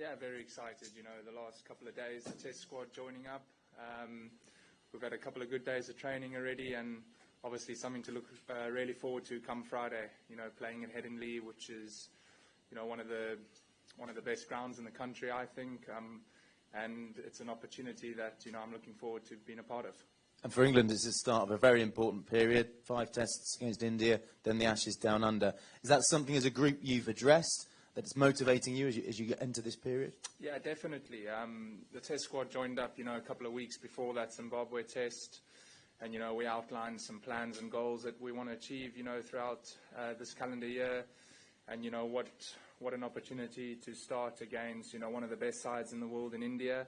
Yeah, very excited. You know, the last couple of days, the test squad joining up. We've had a couple of good days of training already, and obviously something to look really forward to come Friday. You know, playing at Headingley, which is, you know, one of the best grounds in the country, I think. And it's an opportunity that, you know, I'm looking forward to being a part of. And for England, it's the start of a very important period. 5 tests against India, then the Ashes down under. Is that something as a group you've addressed that's motivating you as you enter this period? Yeah, definitely. The test squad joined up, you know, a couple of weeks before that Zimbabwe test. And, you know, we outlined some plans and goals that we want to achieve, you know, throughout this calendar year. And, you know, what an opportunity to start against, you know, one of the best sides in the world in India.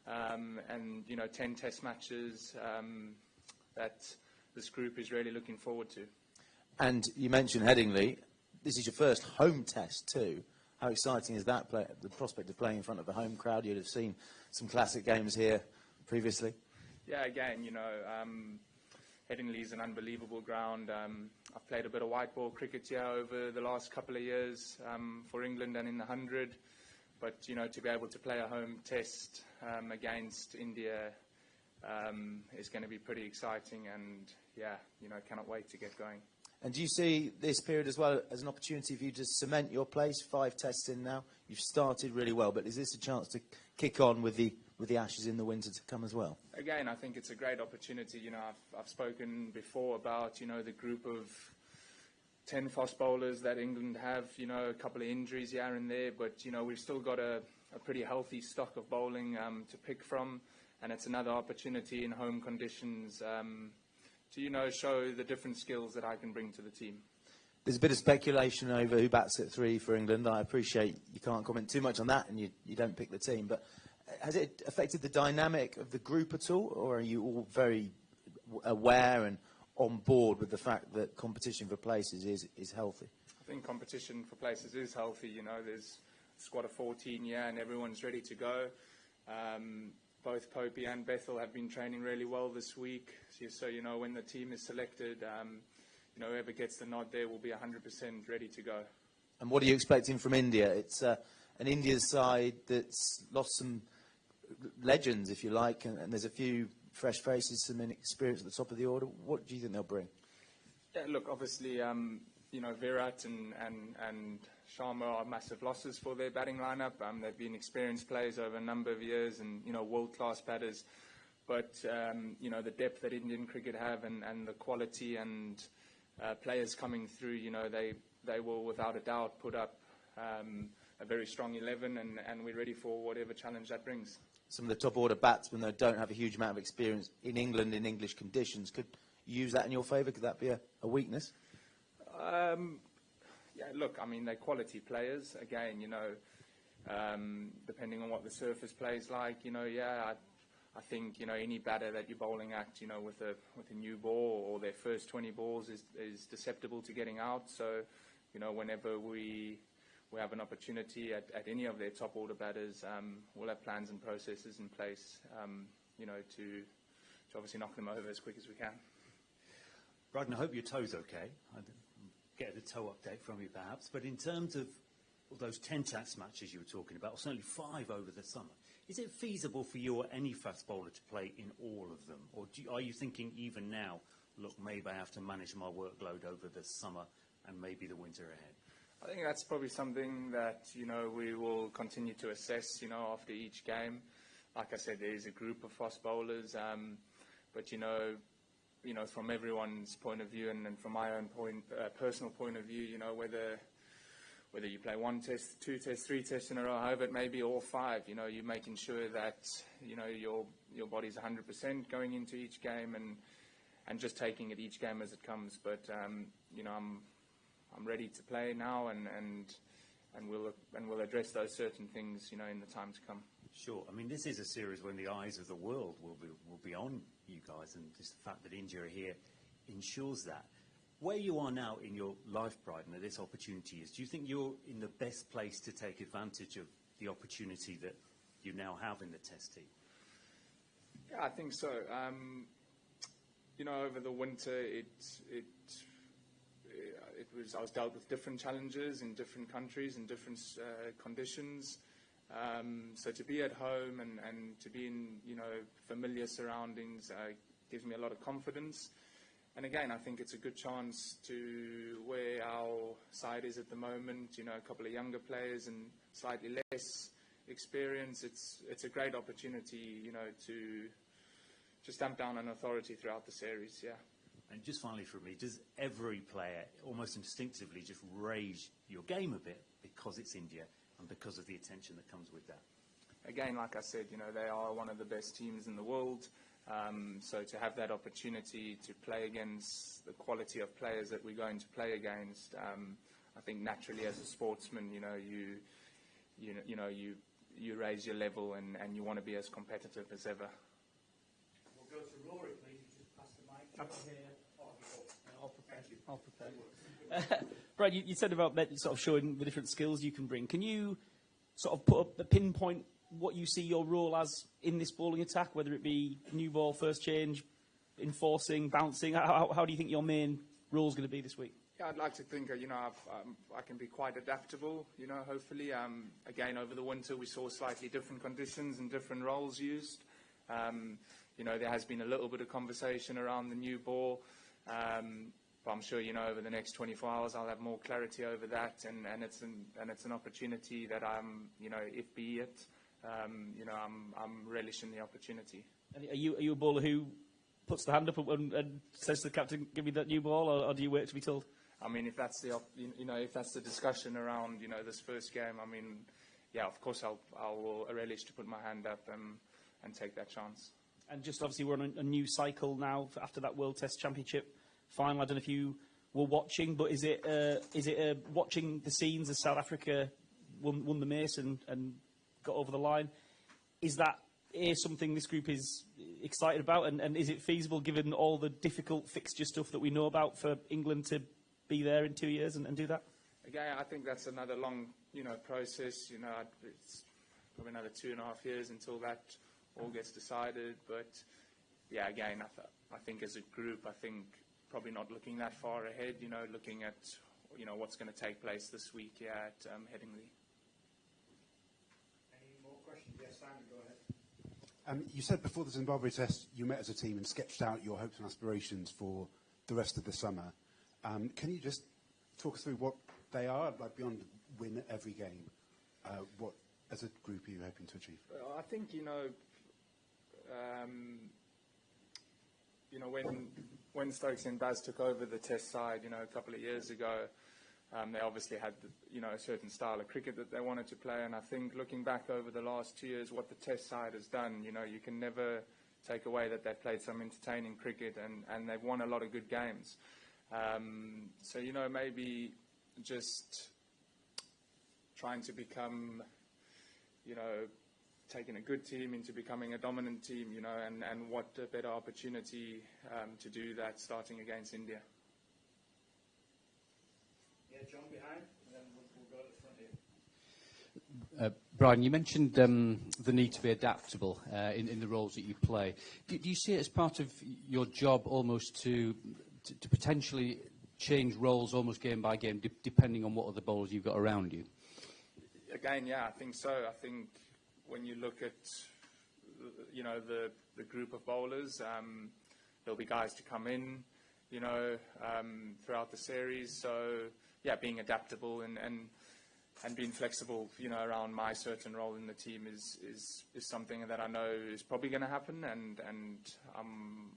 And, you know, 10 test matches that this group is really looking forward to. And you mentioned Headingley. This is your first home test too. How exciting is that, the prospect of playing in front of a home crowd? You'd have seen some classic games here previously. Yeah, again, you know, Headingley is an unbelievable ground. I've played a bit of white ball cricket here over the last couple of years for England and in the 100. But, you know, to be able to play a home test against India is going to be pretty exciting. And, yeah, you know, cannot wait to get going. And do you see this period as well as an opportunity for you to cement your place? 5 tests in now. You've started really well, but is this a chance to kick on with the Ashes in the winter to come as well? Again, I think it's a great opportunity. You know, I've spoken before about, you know, the group of 10 fast bowlers that England have, you know, a couple of injuries here and there, but, you know, we've still got a pretty healthy stock of bowling to pick from, and it's another opportunity in home conditions to, you know, show the different skills that I can bring to the team. There's a bit of speculation over who bats at 3 for England. I appreciate you can't comment too much on that, and you don't pick the team, but has it affected the dynamic of the group at all, or are you all very aware and on board with the fact that competition for places is healthy? I think competition for places is healthy. You know, there's a squad of 14, yeah, and everyone's ready to go. Both Popey and Bethell have been training really well this week. So, you know, when the team is selected, you know, whoever gets the nod there will be 100% ready to go. And what are you expecting from India? It's an India side that's lost some legends, if you like, and there's a few fresh faces, some inexperience at the top of the order. What do you think they'll bring? Yeah, look, obviously, you know, Virat and Sharma are massive losses for their batting lineup. They've been experienced players over a number of years and, you know, world-class batters. But, you know, the depth that Indian cricket have and the quality and players coming through, you know, they will without a doubt put up a very strong 11, and we're ready for whatever challenge that brings. Some of the top order batsmen, though, don't have a huge amount of experience in England in English conditions. Could you use that in your favour? Could that be a weakness? Yeah, look, I mean, they're quality players. Again, you know, depending on what the surface plays like, you know, yeah, I think, you know, any batter that you're bowling at, you know, with a new ball or their first 20 balls is susceptible to getting out. So, you know, whenever we have an opportunity at any of their top order batters, we'll have plans and processes in place, you know, to obviously knock them over as quick as we can. Brydon, I hope your toe's okay. I'll get a toe update from you perhaps. But in terms of those 10 test matches you were talking about, or certainly 5 over the summer, is it feasible for you or any fast bowler to play in all of them? Or are you thinking even now, look, maybe I have to manage my workload over the summer and maybe the winter ahead? I think that's probably something that, you know, we will continue to assess, you know, after each game. Like I said, there is a group of fast bowlers, but, you know, from everyone's point of view and from my own personal point of view, you know, whether you play 1 test, 2 tests, 3 tests in a row, however it may be, all 5, you know, you're making sure that, you know, your body's 100% going into each game and just taking it each game as it comes. But, you know, I'm ready to play now, and we'll address those certain things, you know, in the time to come. Sure. I mean, this is a series when the eyes of the world will be on you guys, and just the fact that India are here ensures that. Where you are now in your life, Brydon, that this opportunity is, do you think you're in the best place to take advantage of the opportunity that you now have in the Test team? Yeah, I think so. You know, over the winter, I was dealt with different challenges in different countries in different conditions, So to be at home and to be in, familiar surroundings gives me a lot of confidence. And again, I think it's a good chance to where our side is at the moment, a couple of younger players and slightly less experience. It's a great opportunity, to stamp down an authority throughout the series, yeah. And just finally from me, does every player almost instinctively just raise your game a bit because it's India and because of the attention that comes with that? Again, like I said, they are one of the best teams in the world. So to have that opportunity to play against the quality of players that we're going to play against, I think naturally as a sportsman, you raise your level and you want to be as competitive as ever. We'll go to Rory, please. You just pass the mic over here. I'll prepare. Brad, you said about sort of showing the different skills you can bring. Can you sort of put up a pinpoint what you see your role as in this bowling attack, whether it be new ball, first change, enforcing, bouncing? How do you think your main role is going to be this week? Yeah, I'd like to think, I can be quite adaptable, hopefully. Again, over the winter we saw slightly different conditions and different roles used. There has been a little bit of conversation around the new ball. But I'm sure, over the next 24 hours I'll have more clarity over that, and it's an opportunity that if be it, I'm relishing the opportunity. And are you a bowler who puts the hand up and says to the captain, "Give me that new ball," or do you wait to be told? I mean, if that's the discussion around this first game, yeah, of course I will relish to put my hand up and take that chance. And just obviously we're on a new cycle now after that World Test Championship final. I don't know if you were watching, but is it watching the scenes as South Africa won the Mace and got over the line? Is that something this group is excited about, and is it feasible given all the difficult fixture stuff that we know about for England to be there in 2 years and do that? Again, I think that's another long process. It's probably another 2.5 years until that all gets decided. But yeah, again, I think as a group, I think probably not looking that far ahead. Looking at what's going to take place this week here at Headingley. Any more questions? Yes, Simon, go ahead. You said before the Zimbabwe test you met as a team and sketched out your hopes and aspirations for the rest of the summer. Can you just talk us through what they are, like beyond win every game? What, as a group, are you hoping to achieve? I think, when Stokes and Baz took over the test side, a couple of years ago, they obviously had, a certain style of cricket that they wanted to play. And I think looking back over the last 2 years, what the test side has done, you can never take away that they've played some entertaining cricket and they've won a lot of good games. So, maybe just trying to become, taking a good team into becoming a dominant team, and what a better opportunity to do that starting against India. Yeah, John behind, and then we'll go to the front here. Brydon, you mentioned the need to be adaptable in the roles that you play. Do you see it as part of your job almost to potentially change roles almost game by game, depending on what other bowlers you've got around you? Again, yeah, I think so. I think when you look at, the group of bowlers, there'll be guys to come in, throughout the series. So, yeah, being adaptable and being flexible, around my certain role in the team is something that I know is probably going to happen, and I'm,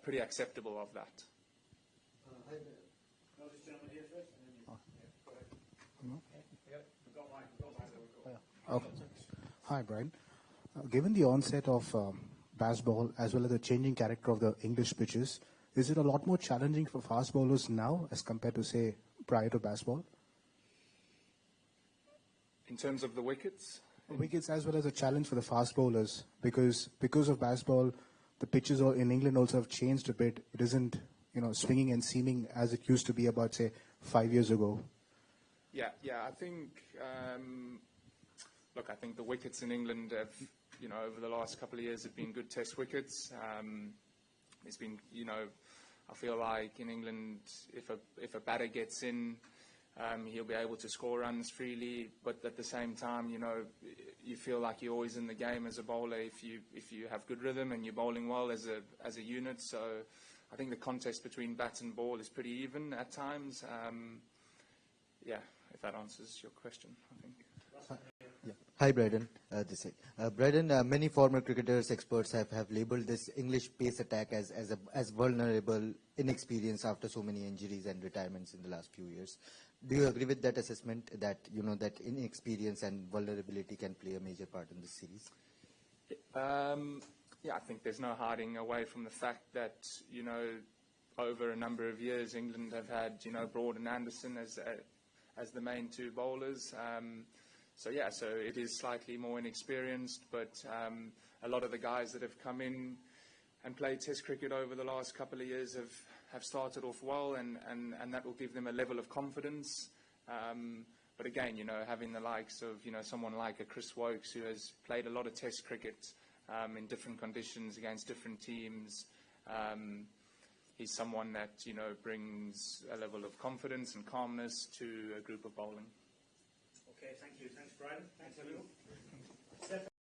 pretty acceptable of that. No, this gentleman here first, and then you. Go ahead. Yeah, we've got mine. Hi, Brydon. Given the onset of Bazball as well as the changing character of the English pitches, is it a lot more challenging for fast bowlers now as compared to, say, prior to Bazball? In terms of the wickets? Wickets as well as a challenge for the fast bowlers because of Bazball, the pitches in England also have changed a bit. It isn't, swinging and seaming as it used to be about, say, 5 years ago. Yeah, I think, I think the wickets in England have, over the last couple of years have been good test wickets. It's been, I feel like in England, if a batter gets in, He'll be able to score runs freely, but at the same time, you know, you feel like you're always in the game as a bowler if you have good rhythm and you're bowling well as a unit. So I think the contest between bat and ball is pretty even at times. Yeah, if that answers your question, I think. Yeah. Hi, Brydon. Brydon, many former cricketers, experts have labelled this English pace attack as vulnerable, inexperienced after so many injuries and retirements in the last few years. Do you agree with that assessment that, you know, that inexperience and vulnerability can play a major part in this series? Yeah, I think there's no hiding away from the fact that, you know, over a number of years, England have had, you know, Broad and Anderson as the main two bowlers. So yeah, so it is slightly more inexperienced, but a lot of the guys that have come in and played Test cricket over the last couple of years have started off well, and that will give them a level of confidence. But again, you know, having the likes of, you know, someone like a Chris Wokes, who has played a lot of Test cricket in different conditions against different teams, he's someone that, you know, brings a level of confidence and calmness to a group of bowling. Okay, thank you. Thanks, Brydon. Thanks, everyone.